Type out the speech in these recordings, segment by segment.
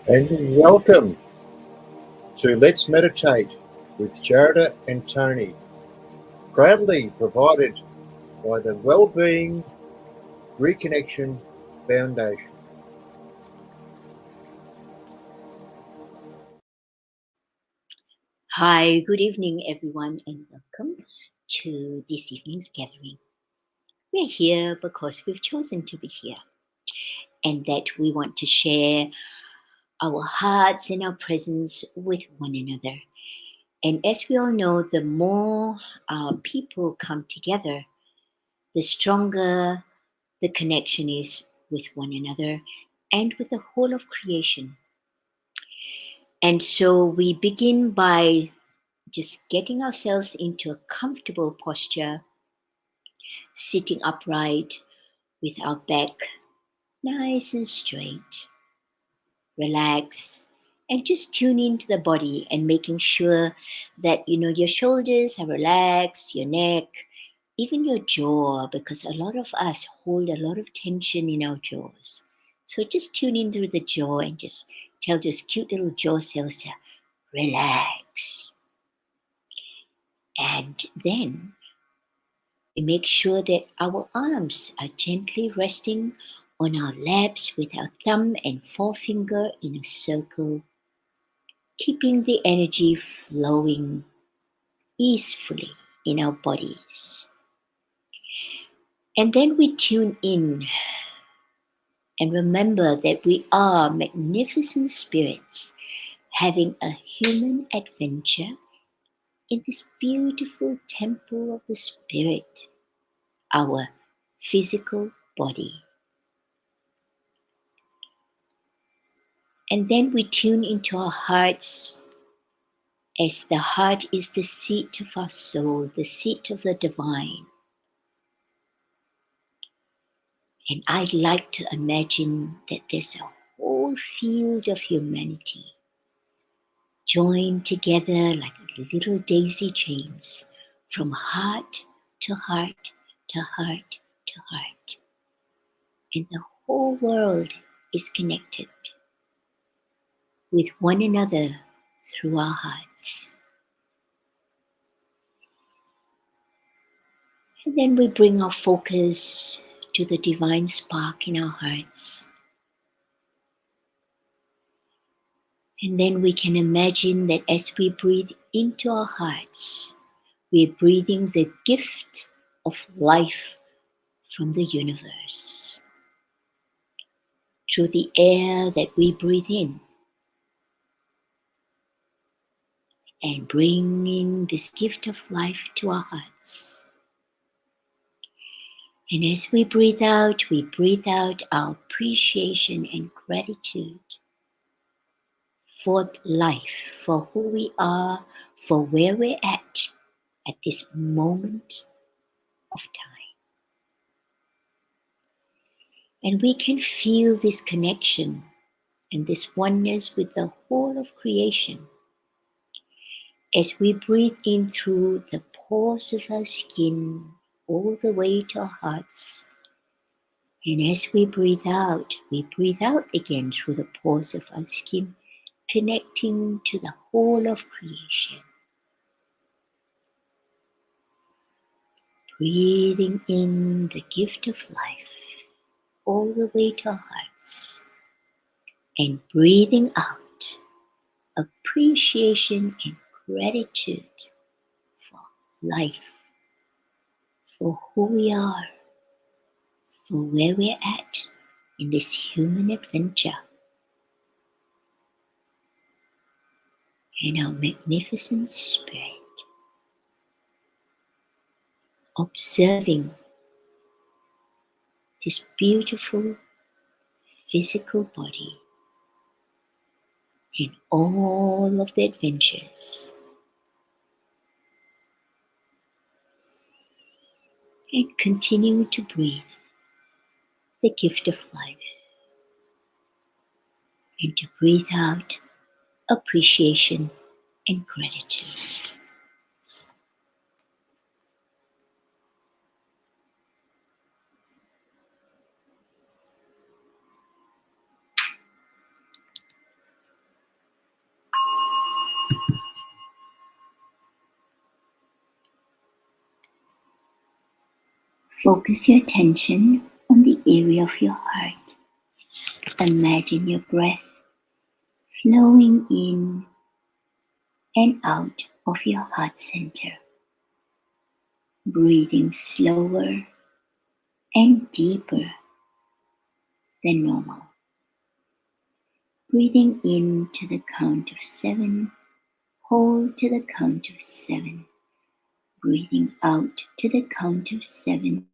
And welcome to Let's Meditate with Sharada and Tony, proudly provided by the Wellbeing Reconnection Foundation. Hi, good evening, everyone, and welcome to this evening's gathering. We're here because we've chosen to be here and that we want to share our hearts and our presence with one another. And as we all know, the more people come together, the stronger the connection is with one another and with the whole of creation. And so we begin by just getting ourselves into a comfortable posture, sitting upright with our back nice and straight. Relax and just tune into the body and making sure that your shoulders are relaxed, your neck, even your jaw, because a lot of us hold a lot of tension in our jaws. So just tune into the jaw and just tell those cute little jaw cells to relax. And then we make sure that our arms are gently resting on our laps with our thumb and forefinger in a circle, keeping the energy flowing easefully in our bodies. And then we tune in and remember that we are magnificent spirits having a human adventure in this beautiful temple of the spirit, our physical body. And then we tune into our hearts, as the heart is the seat of our soul, the seat of the divine. And I like to imagine that there's a whole field of humanity joined together like little daisy chains from heart to heart to heart to heart. And the whole world is connected with one another through our hearts. And then we bring our focus to the divine spark in our hearts. And then we can imagine that as we breathe into our hearts, we're breathing the gift of life from the universe. Through the air that we breathe in, and bringing this gift of life to our hearts. And as we breathe out our appreciation and gratitude for life, for who we are, for where we're at this moment of time. And we can feel this connection and this oneness with the whole of creation as we breathe in through the pores of our skin all the way to our hearts. And as we breathe out again through the pores of our skin, connecting to the whole of creation. Breathing in the gift of life all the way to our hearts. And breathing out appreciation and gratitude for life, for who we are, for where we're at in this human adventure, and our magnificent spirit, observing this beautiful physical body in all of the adventures, and continue to breathe the gift of life, and to breathe out appreciation and gratitude. Focus your attention on the area of your heart. Imagine your breath flowing in and out of your heart center, breathing slower and deeper than normal. Breathing in to the count of 7, hold to the count of 7. Breathing out to the count of 7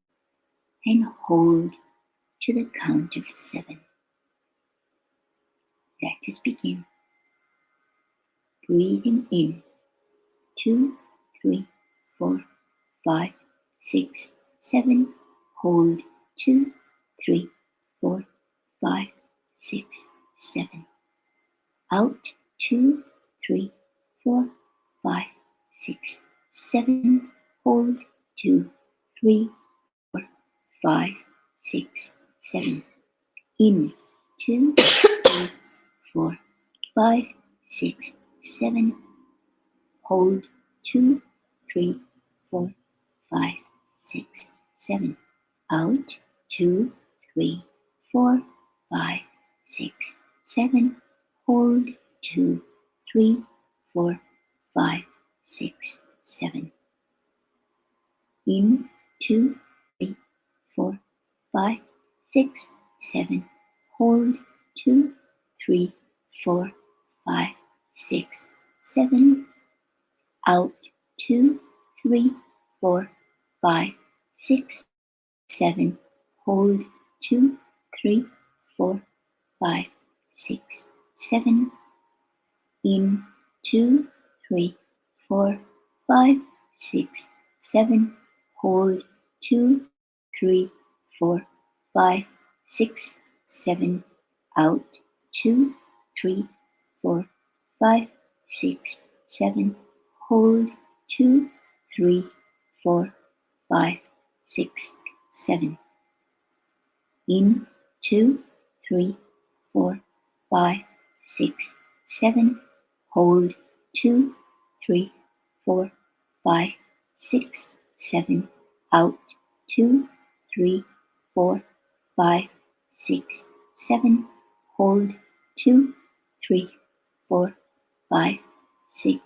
and hold to the count of 7. Let us begin. Breathing in 2, 3, 4, 5, 6, 7. Hold 2, 3, 4, 5, 6, 7. Out 2, 3, 4, 5, 6, 7. Hold 2, 3, 4, 5, 6, 7. In 2, 3, 4, 5, 6, 7. Hold 2, 3, 4, 5, 6, 7. Out 2, 3, 4, 5, 6, 7. Hold 2, 3, 4, 5, 6, 7. In 2, 3, 4, 5, 6, 7. Hold 2, 3, 4, 5, 6, 7. Out 2, 3, 4, 5, 6, 7. Hold 2, 3, 4, 5, 6, 7. In 2, 3, 4, 5, 6, 7. Hold 2, 3, 4, 5, 6, 7. Out 2, 3, 4, 5, 6, 7. Hold 2, 3, 4, 5, 6, 7. In 2, 3, 4, 5, 6, 7. Hold 2, 3, 4, 5, 6, 7. Out 2, 3, 4, 5, 6, 7. Hold 2, 3, 4, 5, 6,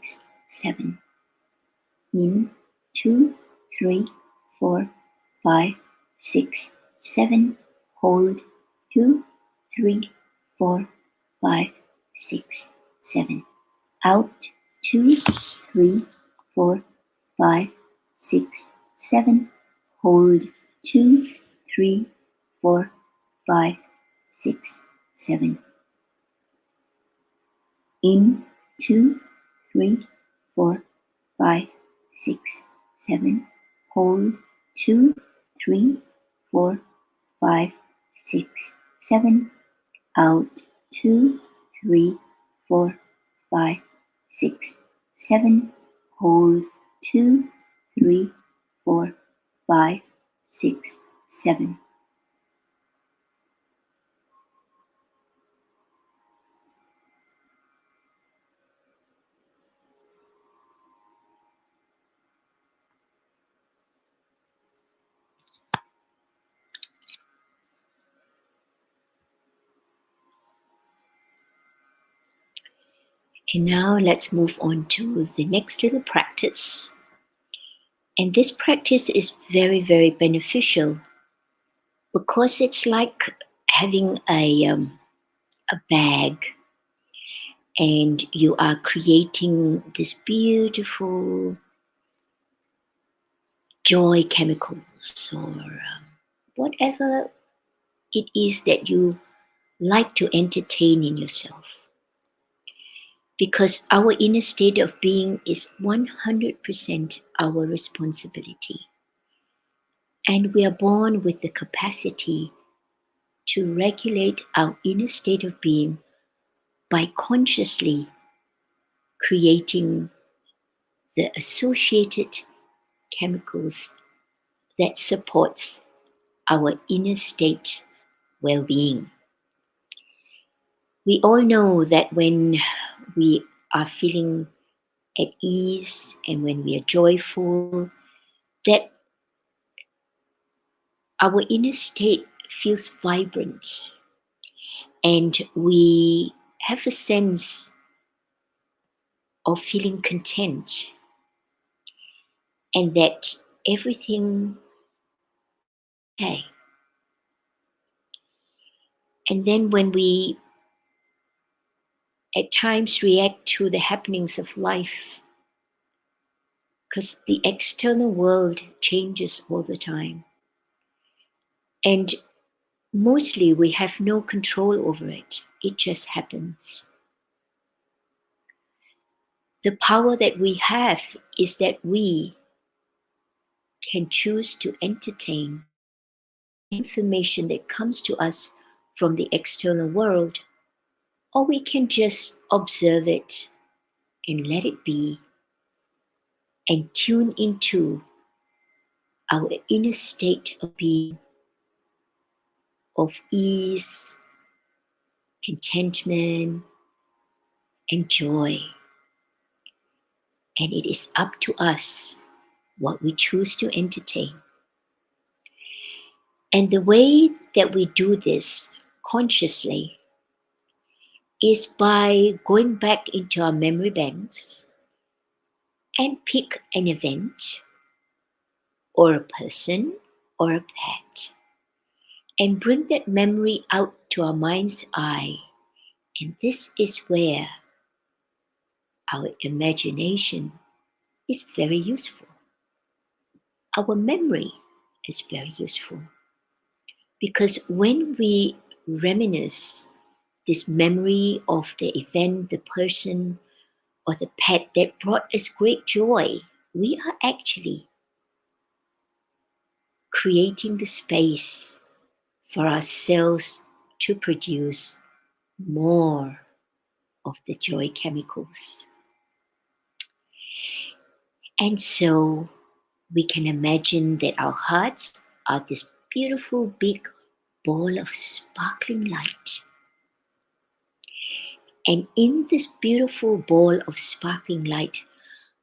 7. In 2, 3, 4, 5, 6, 7. Hold 2, 3, 4, 5, 6, 7. Out 2, 3, 4, 5, 6, 7. Hold 2, 3, 4, 5, 6, 7. In 2, 3, 4, 5, 6, 7. Hold 2, 3, 4, 5, 6, 7. Out 2, 3, 4, 5, 6, 7. Hold 2, 3, 4, 5, 6, 7. And now let's move on to the next little practice. And this practice is very, very beneficial because it's like having a bag, and you are creating this beautiful joy chemicals or whatever it is that you like to entertain in yourself. Because our inner state of being is 100% our responsibility. And we are born with the capacity to regulate our inner state of being by consciously creating the associated chemicals that supports our inner state well-being. We all know that when we are feeling at ease and when we are joyful, that our inner state feels vibrant, and we have a sense of feeling content, and that everything okay. And then when we at times react to the happenings of life, because the external world changes all the time, and mostly we have no control over it. It just happens. The power that we have is that we can choose to entertain information that comes to us from the external world, or we can just observe it and let it be and tune into our inner state of being, of ease, contentment, and joy. And it is up to us what we choose to entertain. And the way that we do this consciously is by going back into our memory banks and pick an event or a person or a pet and bring that memory out to our mind's eye. And this is where our imagination is very useful. Our memory is very useful because when we reminisce this memory of the event, the person, or the pet that brought us great joy, we are actually creating the space for our cells to produce more of the joy chemicals. And so we can imagine that our hearts are this beautiful big ball of sparkling light. And in this beautiful ball of sparkling light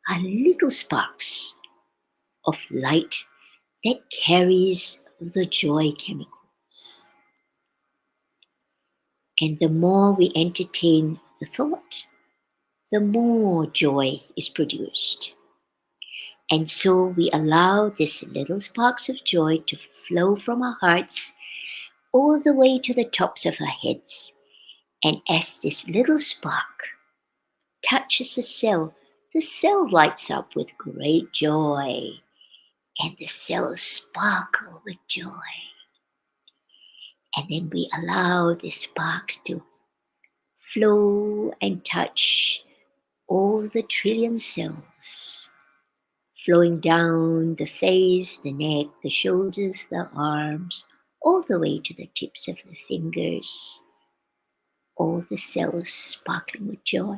are little sparks of light that carries the joy chemicals. And the more we entertain the thought, the more joy is produced. And so we allow these little sparks of joy to flow from our hearts all the way to the tops of our heads. And as this little spark touches the cell lights up with great joy. And the cells sparkle with joy. And then we allow the sparks to flow and touch all the trillion cells, flowing down the face, the neck, the shoulders, the arms, all the way to the tips of the fingers, all the cells sparkling with joy,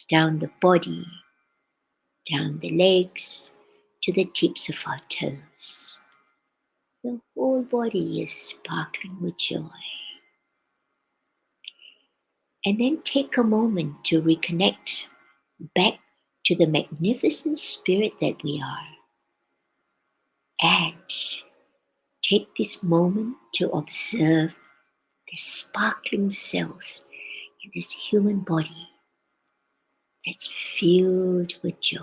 down the body, down the legs, to the tips of our toes. The whole body is sparkling with joy. And then take a moment to reconnect back to the magnificent spirit that we are. And take this moment to observe the sparkling cells in this human body that's filled with joy.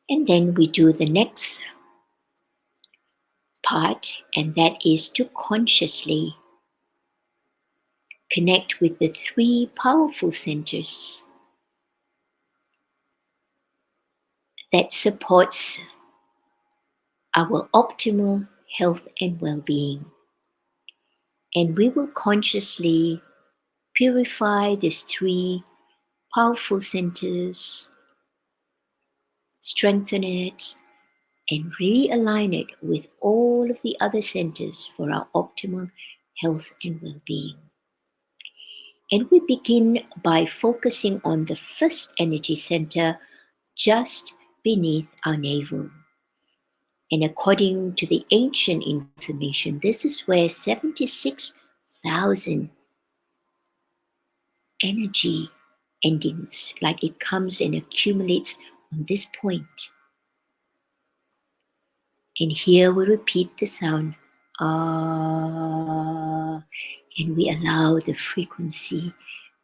And then we do the next part, and that is to consciously connect with the three powerful centers that supports our optimal health and well-being. And we will consciously purify these three powerful centers, strengthen it, and realign it with all of the other centers for our optimal health and well-being. And we begin by focusing on the first energy center just beneath our navel. And according to the ancient information, this is where 76 1,000 energy endings, like it comes and accumulates on this point. And here we repeat the sound ah, and we allow the frequency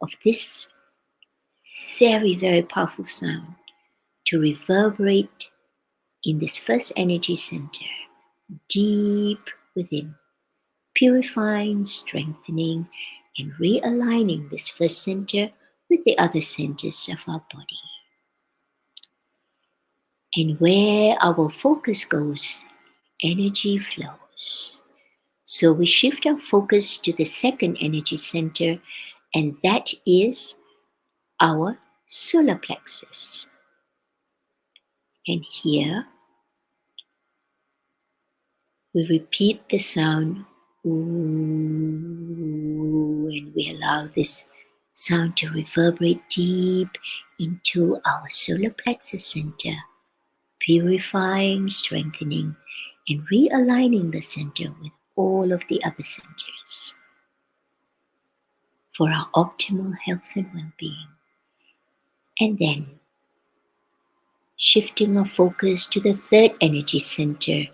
of this very, very powerful sound to reverberate in this first energy center, deep within, purifying, strengthening, and realigning this first center with the other centers of our body. And where our focus goes, energy flows. So we shift our focus to the second energy center, and that is our solar plexus. And here we repeat the sound ooh, and we allow this sound to reverberate deep into our solar plexus center, purifying, strengthening, and realigning the center with all of the other centers for our optimal health and well-being. And then shifting our focus to the third energy center,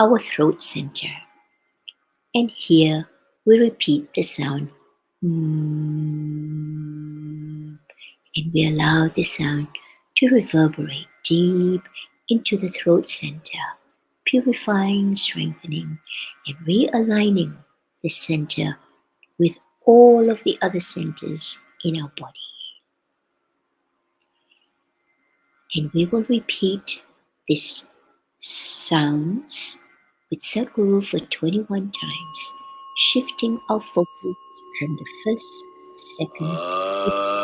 our throat center. And here we repeat the sound and we allow the sound to reverberate deep into the throat center, purifying, strengthening, and realigning the center with all of the other centers in our body. And we will repeat these sounds with Sadhguru for 21 times, shifting our focus from the first, second,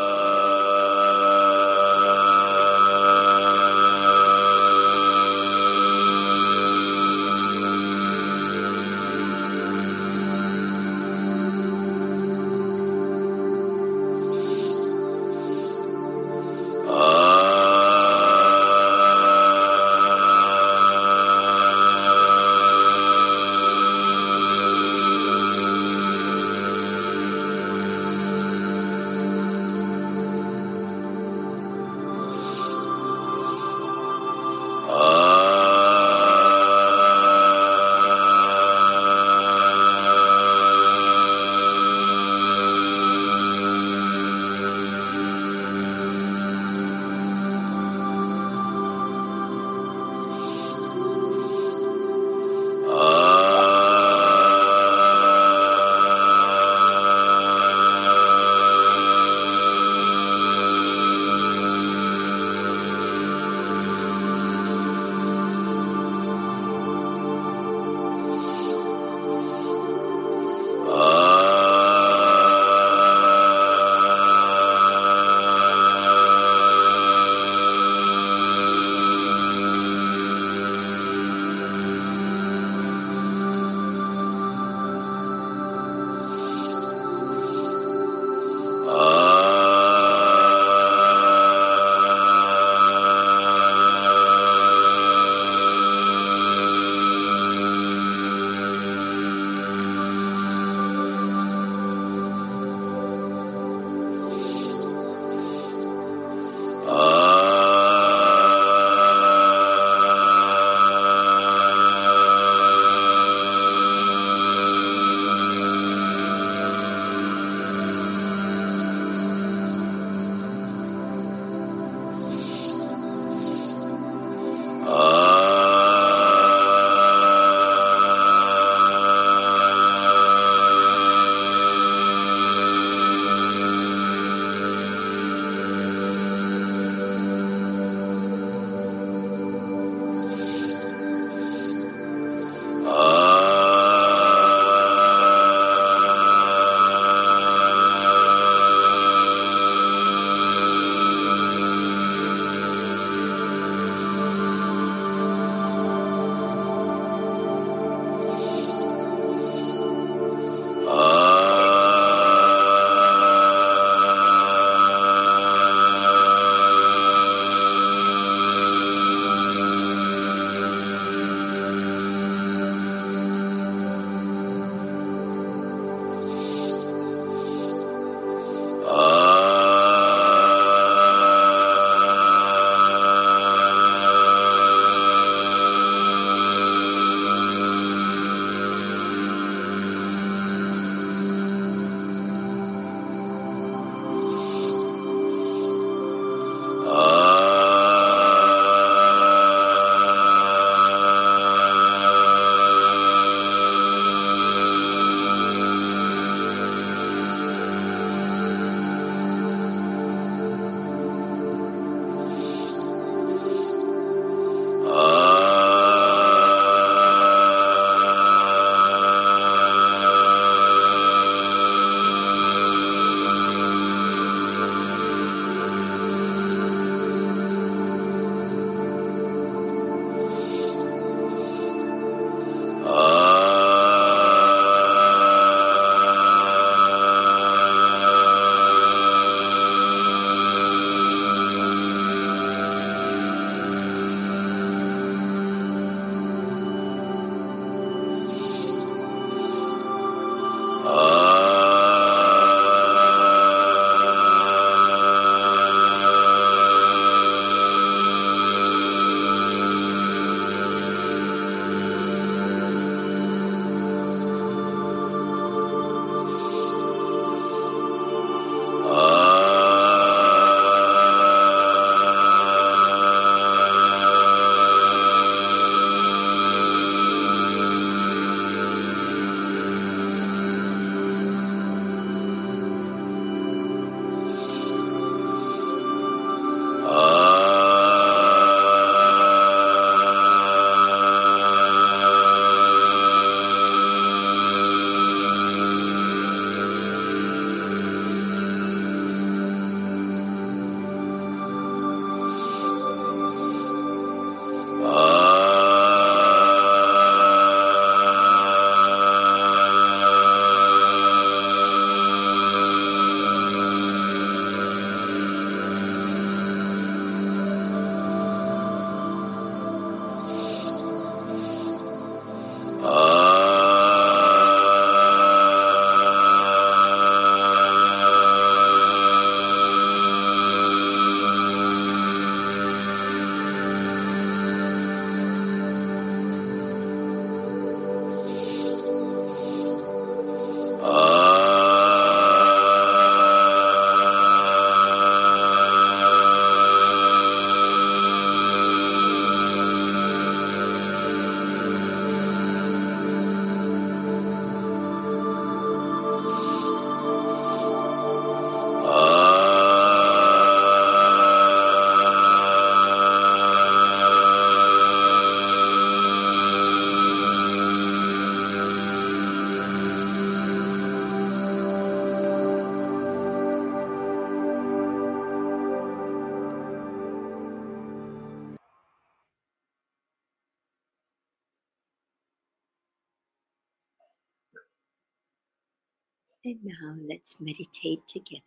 And now let's meditate together,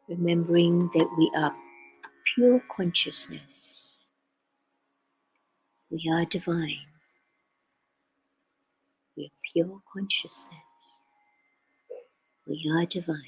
remembering that we are pure consciousness. We are divine. We are pure consciousness. We are divine.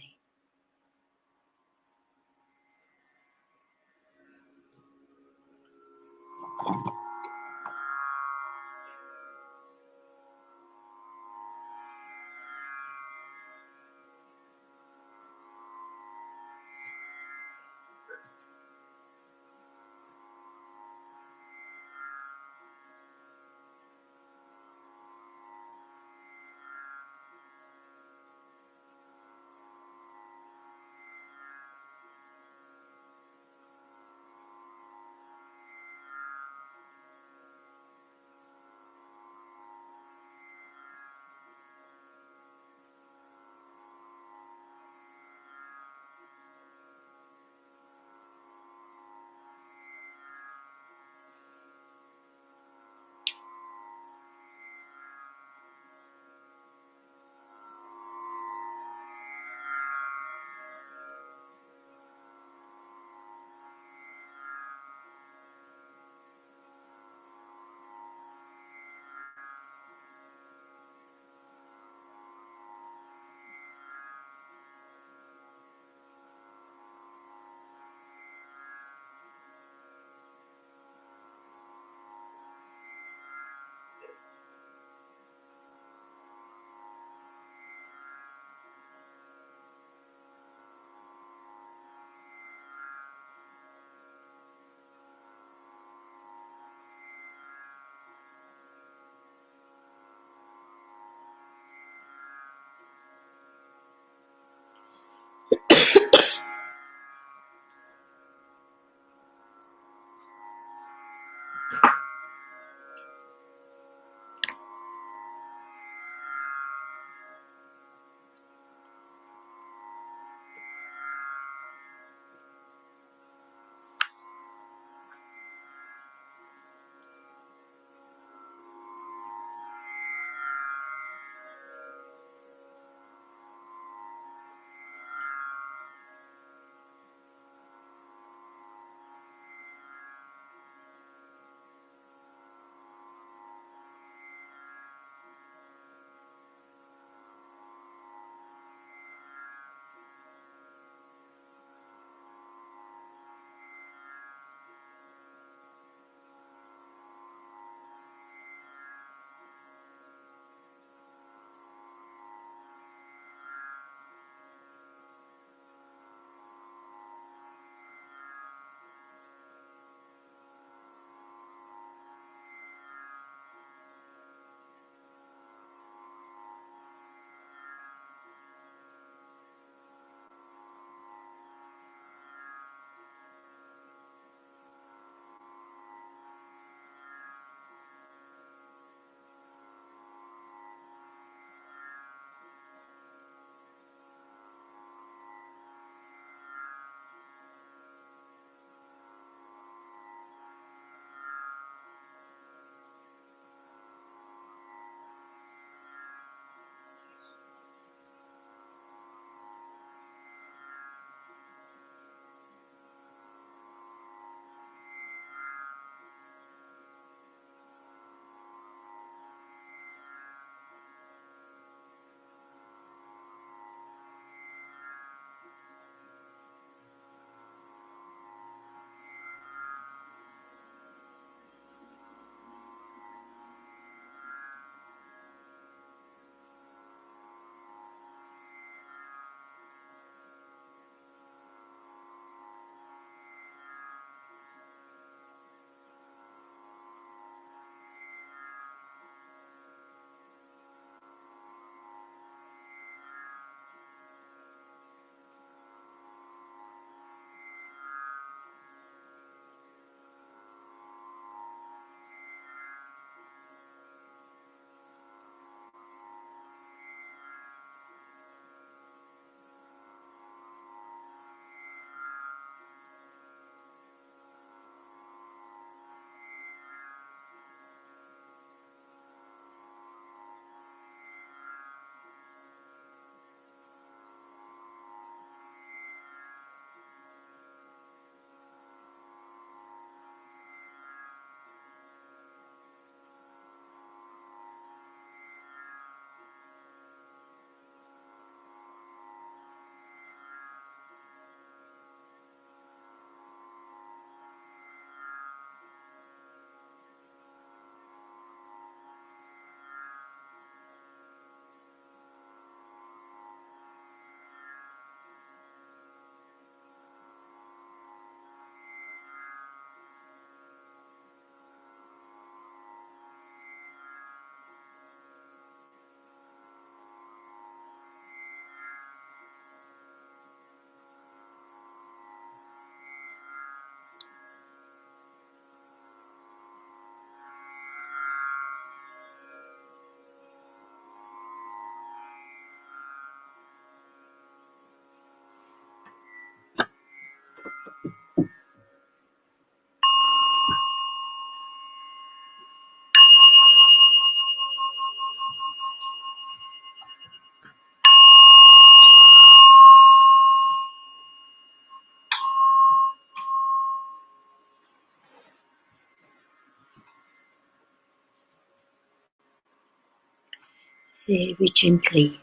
very gently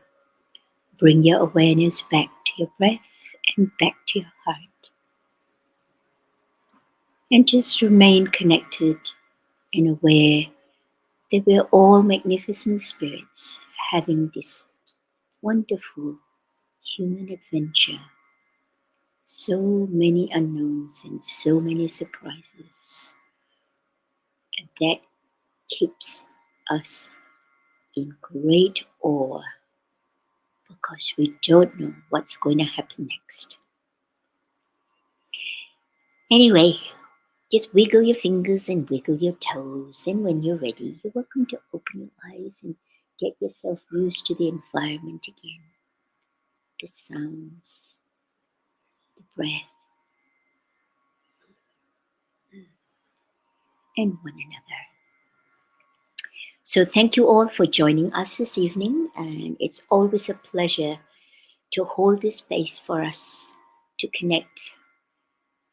bring your awareness back to your breath and back to your heart. And just remain connected and aware that we're all magnificent spirits having this wonderful human adventure. So many unknowns and so many surprises. And that keeps us in great awe because we don't know what's going to happen next. Anyway, just wiggle your fingers and wiggle your toes, and when you're ready, you're welcome to open your eyes and get yourself used to the environment again. The sounds, the breath, and one another. So thank you all for joining us this evening, and it's always a pleasure to hold this space for us to connect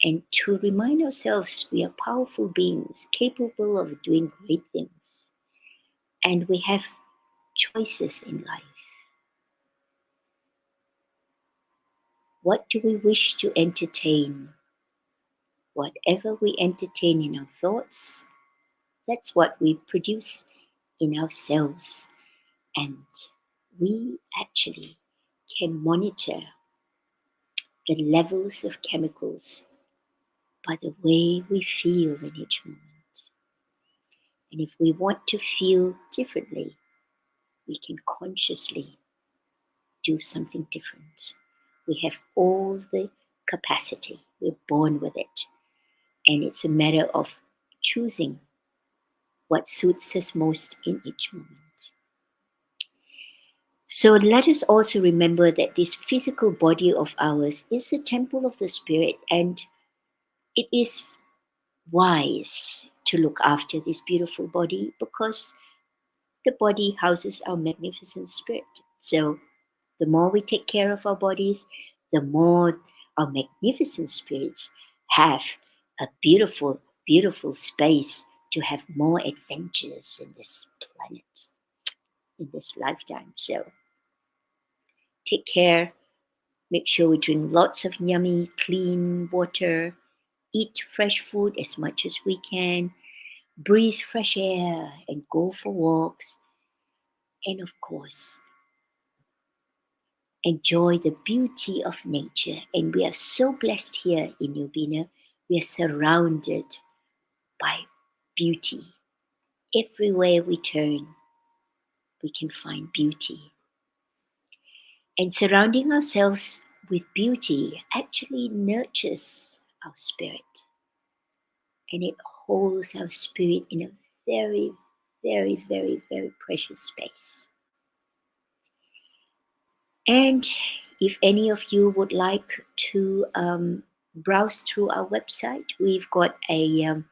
and to remind ourselves we are powerful beings capable of doing great things, and we have choices in life. What do we wish to entertain? Whatever we entertain in our thoughts, that's what we produce in ourselves. And we actually can monitor the levels of chemicals by the way we feel in each moment. And if we want to feel differently, we can consciously do something different. We have all the capacity, we're born with it. And it's a matter of choosing what suits us most in each moment. So let us also remember that this physical body of ours is the temple of the spirit, and it is wise to look after this beautiful body because the body houses our magnificent spirit. So the more we take care of our bodies, the more our magnificent spirits have a beautiful, beautiful space to have more adventures in this planet, in this lifetime. So take care. Make sure we drink lots of yummy, clean water. Eat fresh food as much as we can. Breathe fresh air and go for walks. And of course, enjoy the beauty of nature. And we are so blessed here in New Guinea. We are surrounded by beauty. Everywhere we turn, we can find beauty. And surrounding ourselves with beauty actually nurtures our spirit. And it holds our spirit in a very, very, very, very precious space. And if any of you would like to browse through our website, we've got a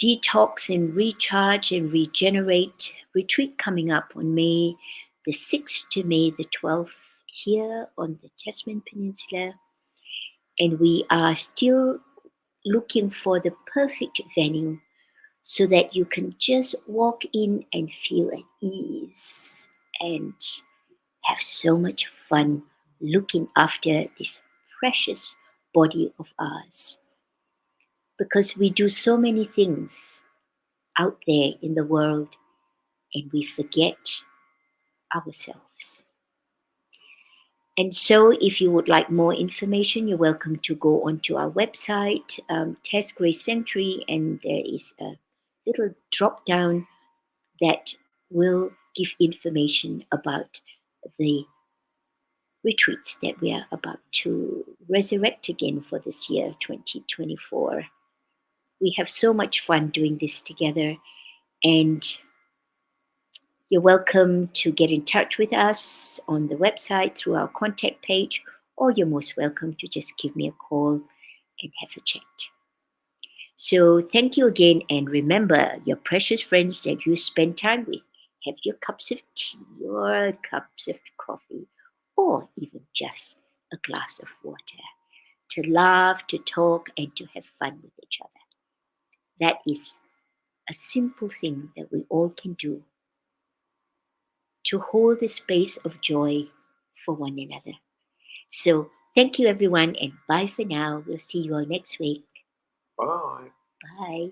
detox and recharge and regenerate retreat coming up on May the 6th to May the 12th here on the Tasman Peninsula. And we are still looking for the perfect venue so that you can just walk in and feel at ease and have so much fun looking after this precious body of ours. Because we do so many things out there in the world and we forget ourselves. And so if you would like more information, you're welcome to go onto our website, Test Grace Century, and there is a little drop down that will give information about the retreats that we are about to resurrect again for this year, 2024. We have so much fun doing this together, and you're welcome to get in touch with us on the website through our contact page, or you're most welcome to just give me a call and have a chat. So thank you again, and remember, your precious friends that you spend time with, have your cups of tea or cups of coffee, or even just a glass of water, to laugh, to talk, and to have fun with each other. That is a simple thing that we all can do to hold the space of joy for one another. So thank you, everyone, and bye for now. We'll see you all next week. Bye. Bye.